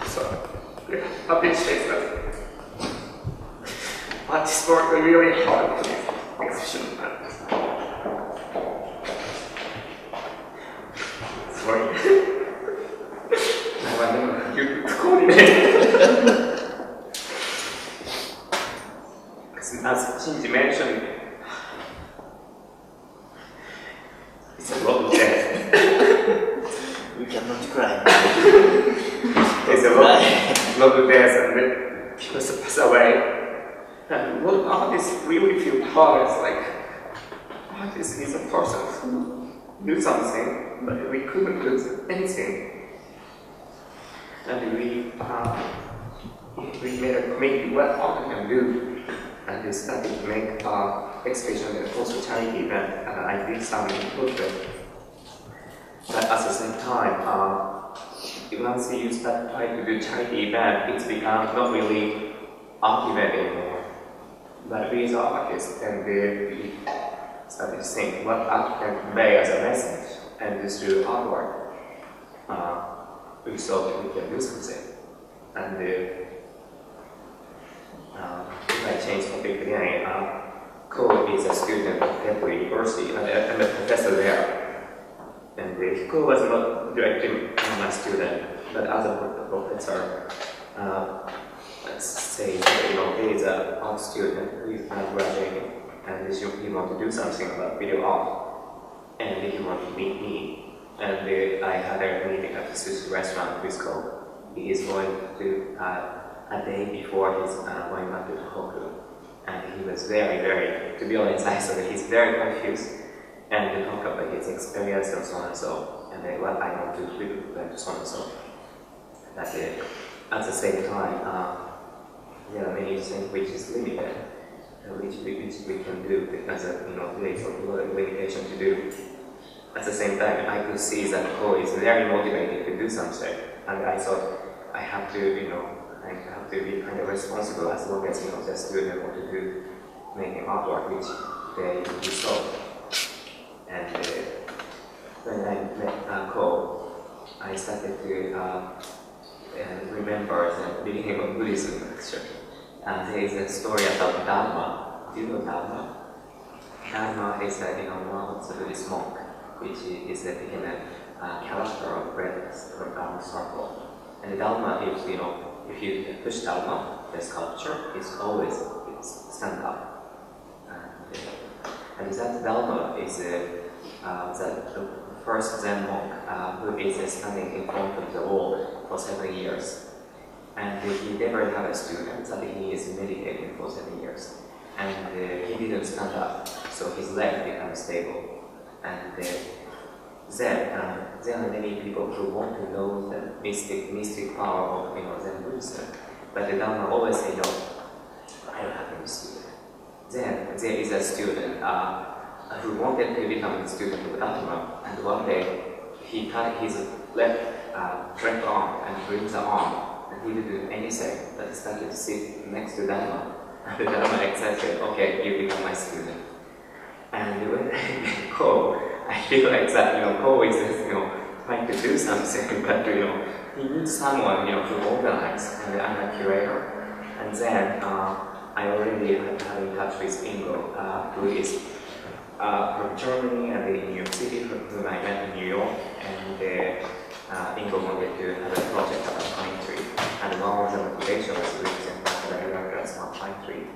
So, we appreciate that. But this work is really hard to execution. Sorry. Now I don't know how you coordinate. As Shinji mentioned, it's a lot of death. We cannot cry. It's a lot of death and people pass away. And what artists really feel powerless, like artist is a person who do something, but we couldn't do anything. And we made a committee what art can do. And we started to make exhibition and also charity event. I did some input. But at the same time, once you start trying to do charity event, it's become not really art event anymore. But we as artists, and we started to think what art can convey as a message, and through artwork, we thought we can do something. And if I change topic again, Ko is a student at Temple University, and I'm a professor there. And Ko was not directly my student, but as a professor, let's say that he is an art student who is graduating, and he wants to do something about video art, and he wanted to meet me. And I had a meeting at the sushi restaurant with Ko. He is going to a day before he's going back to Tohoku. And he was very, to be honest, I saw that he's very confused and to talk about his experience and so on and so, and then what I want to do and so on and so. But at the same time, there are many things which is limited, which we can do as a place of limitation to do. At the same time, I could see that Ko is very motivated to do something, and I thought I have to, I have to be kind of responsible as long as the student want to do making artwork which they saw. And when I met Ko, I started to remember the beginning of Buddhism actually. There is a story about Dharma. Do you know Dharma? Dharma is one of the Buddhist monk, which is a character of red circle. And the Dharma is, if you push Dharma, the sculpture is always stand up. And that Dharma is the first Zen monk who is standing in front of the wall for 7 years. And he never had a student, that he is meditating for 7 years. And he didn't stand up, so his leg became stable. And there are many people who want to know the mystic power of Zen Buddhism, but the Dharma always say no. I don't have any student. Then there is a student who wanted to become a student of Dharma, and one day he cut his left arm and brings the arm, and he didn't do anything, but started to sit next to Dharma. And the Dharma accepted, okay, you become my student. And when I go, I feel like that, Ko is just, trying to do something, but, he needs someone, to organize, and I'm a curator. And then, I already had in touch with Ingo, who is from Germany and in New York City, whom I met in New York, and Ingo wanted to have a project about pine tree. And one of the motivations was to represent the Remembrance on pine tree.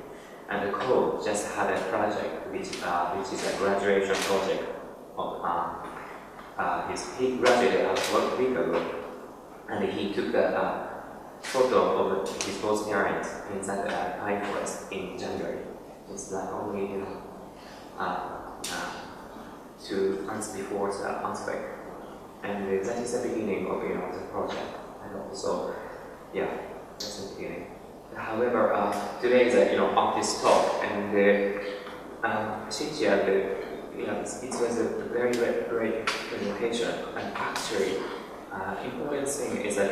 And the Ko just had a project which is a graduation project of he graduated 1 week ago, and he took a photo of his both parents in that pine forest in January. It's like only 2 months before the earthquake, and that is the beginning of the project. And also, that's the beginning. However, today is a artist talk, and Shinya, it was a very great presentation. And actually, important thing is that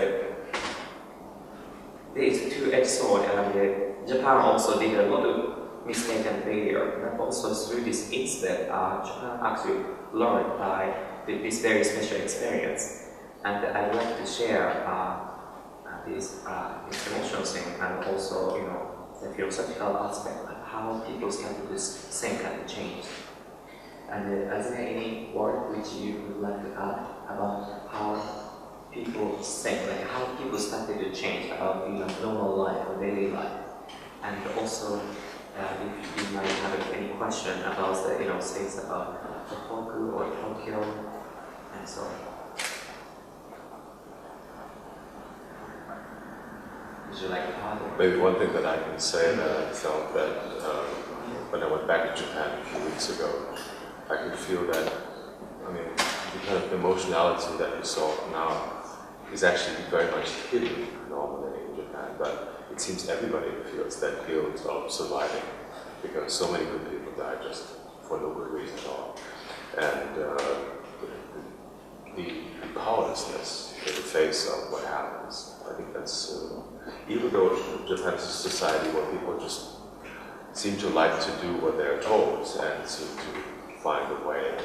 there is a two-edged sword, and Japan also did a lot of mistake and failure. But also through this incident, Japan actually learned by this very special experience. And I'd like to share this emotional thing and also, the philosophical aspect of how people started to think and change. And is there any word which you would like to add about how people think, like how people started to change about normal life or daily life? And also, if you might have any question about the things about Tohoku or Tokyo, and so on. Would you like to add? Maybe one thing that I can say that I felt that when I went back to Japan a few weeks ago, I could feel that, the kind of emotionality that you saw now is actually very much hidden normally in Japan, but it seems everybody feels that guilt of surviving because so many good people died just for no good reason at all. And the powerlessness in the face of what happens, I think that's, even though Japan is a society where people just seem to like to do what they're told and seem to find a way,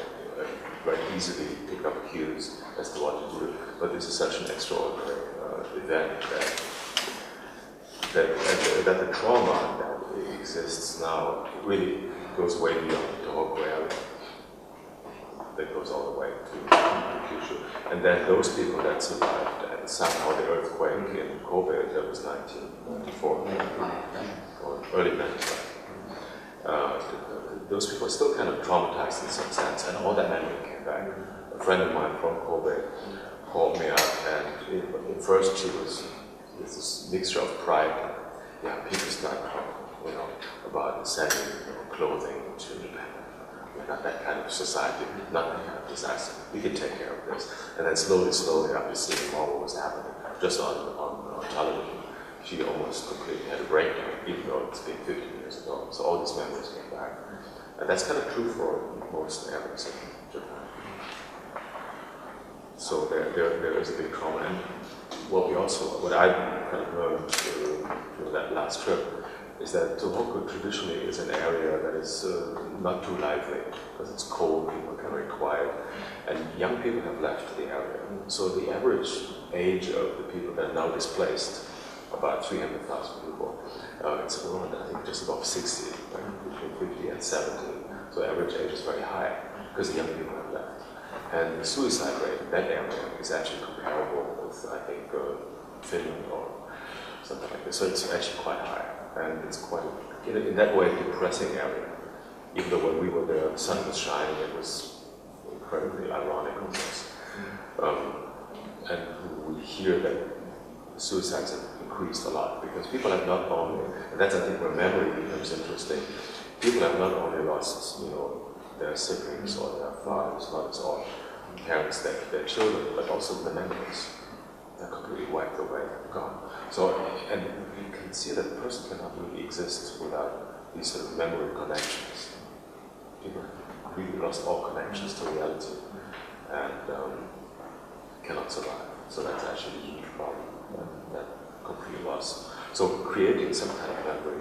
very easily pick up cues as to what to do. But this is such an extraordinary event that the trauma that exists now really goes way beyond the Tohoku area. That goes all the way to Kyushu. And then those people that survived, and somehow the earthquake in Kobe, that was 1994, or early 95. Those people are still kind of traumatized in some sense, and all that memory came back. A friend of mine from Kobe called me up, and at first she was with this mixture of pride. Yeah, people start talking, about sending clothing to Japan. We're not that kind of society, not that kind of disaster. We can take care of this. And then slowly, after seeing all what was happening, just on television, she almost completely had a breakdown, even though it's been 15 years ago. So all these memories came back. And that's kind of true for most areas in Japan. So there is a big trauma. And what I kind of learned through that last trip is that Tohoku traditionally is an area that is not too lively because it's cold, people are very quiet, and young people have left the area. So the average age of the people that are now displaced, about 300,000 people, it's around, I think, just above 60, right? Between 50 and 70. So the average age is very high because the young people have left. And the suicide rate in that area is actually comparable with, I think, Finland or something like this. So it's actually quite high. And it's quite, in that way, a depressing area. Even though when we were there, the sun was shining, it was incredibly ironic almost. And we hear that suicides have increased a lot because people have not only, and that's I think where memory becomes interesting, people have not only lost, their siblings or their fathers, mothers, or parents, their children, but also the memories. They're completely wiped away, gone. So, and you can see that a person cannot really exist without these sort of memory connections. People really lost all connections to reality and cannot survive. So that's actually a huge problem, that complete loss. So creating some kind of memory,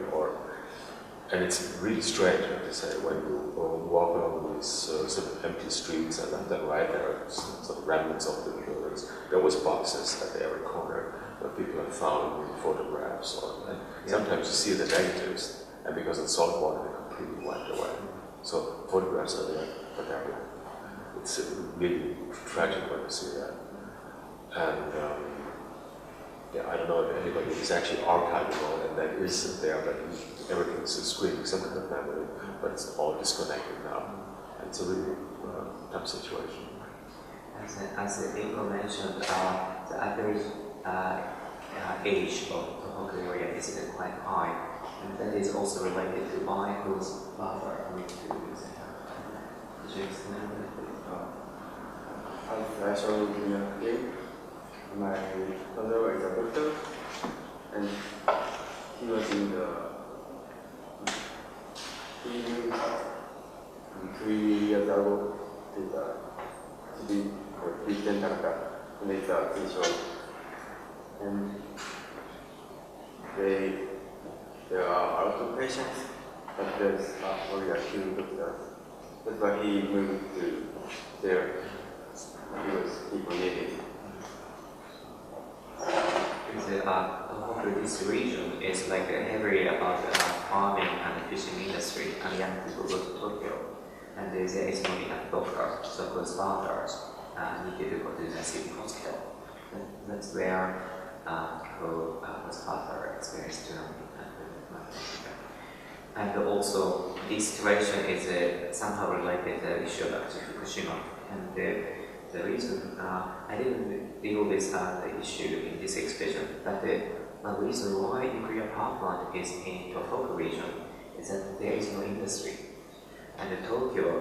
and it's really strange, I have to say, when you walk along these sort of empty streets, and left and right there are sort of remnants of the buildings. There was boxes at every corner where people have found photographs, and sometimes you see the negatives, and because it's salt water, they're completely wiped away. So photographs are there, but they're blank. It's really tragic when you see that. And I don't know if anybody is actually archiving all that. That is there, but everything is screaming some kind of memory, but it's all disconnected now. And it's a really tough situation. As Ingo mentioned, the average age of the Tohoku area is quite high, and that is also related to why whose father need to use it. Could you explain that, please? As I showed in the game, my father is a doctor, and he was in the he 3 years ago to the city or Christian doctor, and it's a teacher. And there are a lot of patients, but there's only a few doctors. That's why he moved to there. He needed. this region is like heavily about farming and fishing industry, and young people go to Tokyo, and there is no enough doctor, so-called fathers needed to go to the city hospital. That's where people was father experienced tsunami. And also, this situation is somehow related to the issue of Fukushima. And the reason I didn't deal with the issue in this expression, but the reason why nuclear power plant is in Tohoku region is that there is no industry. And Tokyo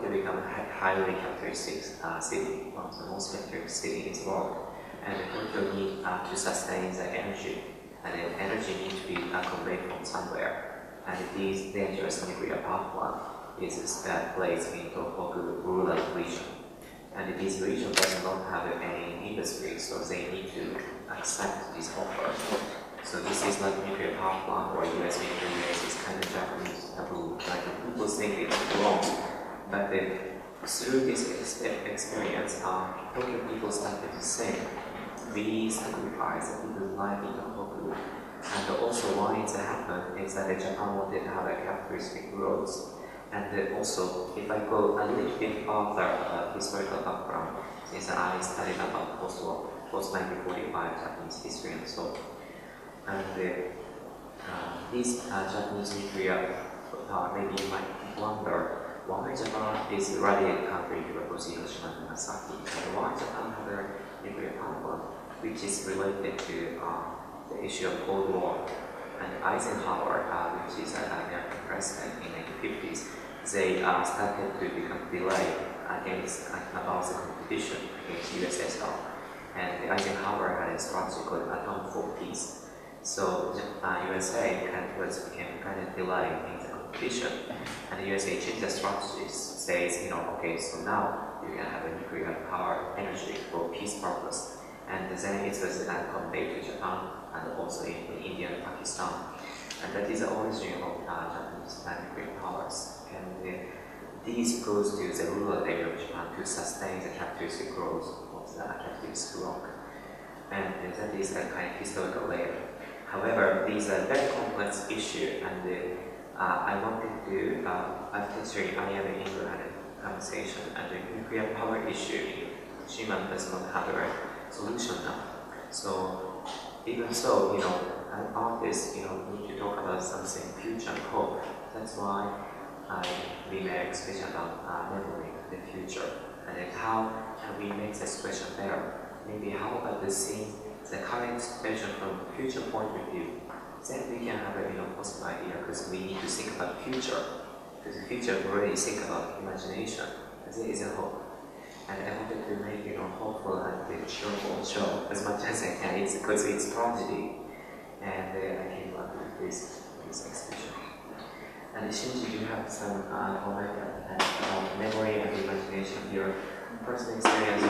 become a highly characteristic city, one of the most characteristic cities in the world. And Tokyo need to sustain the energy, and the energy needs to be conveyed from somewhere. And this dangerous nuclear power plant is placed in Tohoku rural region. And this region does not have any industry, so they need to accept this offer. So this is like nuclear power plant or US nuclear base is kind of Japanese taboo. Like people think it's wrong, but through this experience, Tokyo people started to say, we sacrifice people's life in Tohoku. And also why it happened is that Japan wanted to have a characteristic roads. And also, if I go a little bit further about historical background, since I studied about post-war, post-1945 Japanese history and so on. And this Japanese nuclear power, maybe you might wonder why Japan is a radiant country to oppose Hiroshima and Nagasaki, and why Japan had a nuclear power plant, which is related to the issue of Cold War. And Eisenhower, which is an American president in the 1950s, they started to become delayed about the competition against USSR. And Eisenhower had a strategy called Atom for Peace. So USA became kind of delayed in the competition. And the USA changed the strategy, says, okay, so now you can have a nuclear power energy for peace purpose. And then it was conveyed to Japan and also in India and Pakistan. And that is the origin of Japanese nuclear powers. And these goes to the rural area of Japan to sustain the characteristic growth of the characteristic rock. And that is a kind of historical layer. However, these are very complex issue, and I wanted to, after I am in Ingo had a conversation, and the nuclear power issue in Fukushima does not have a solution now. So even so, an artist, need to talk about something future and hope. That's why we made an expression about memory and the future, and then how can we make this question better? Maybe how about the current situation from future point of view? Then we can have a possible idea, because we need to think about future. Because the future we already think about imagination. And there is a hope. And I wanted to make hopeful and cheerful show as much as I can. It's because it's tragedy. And I came up with this expression. And Shinji, you have some comment about memory and imagination, your personal experience,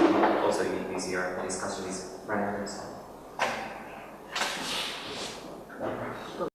also with your discussion with Remembrance.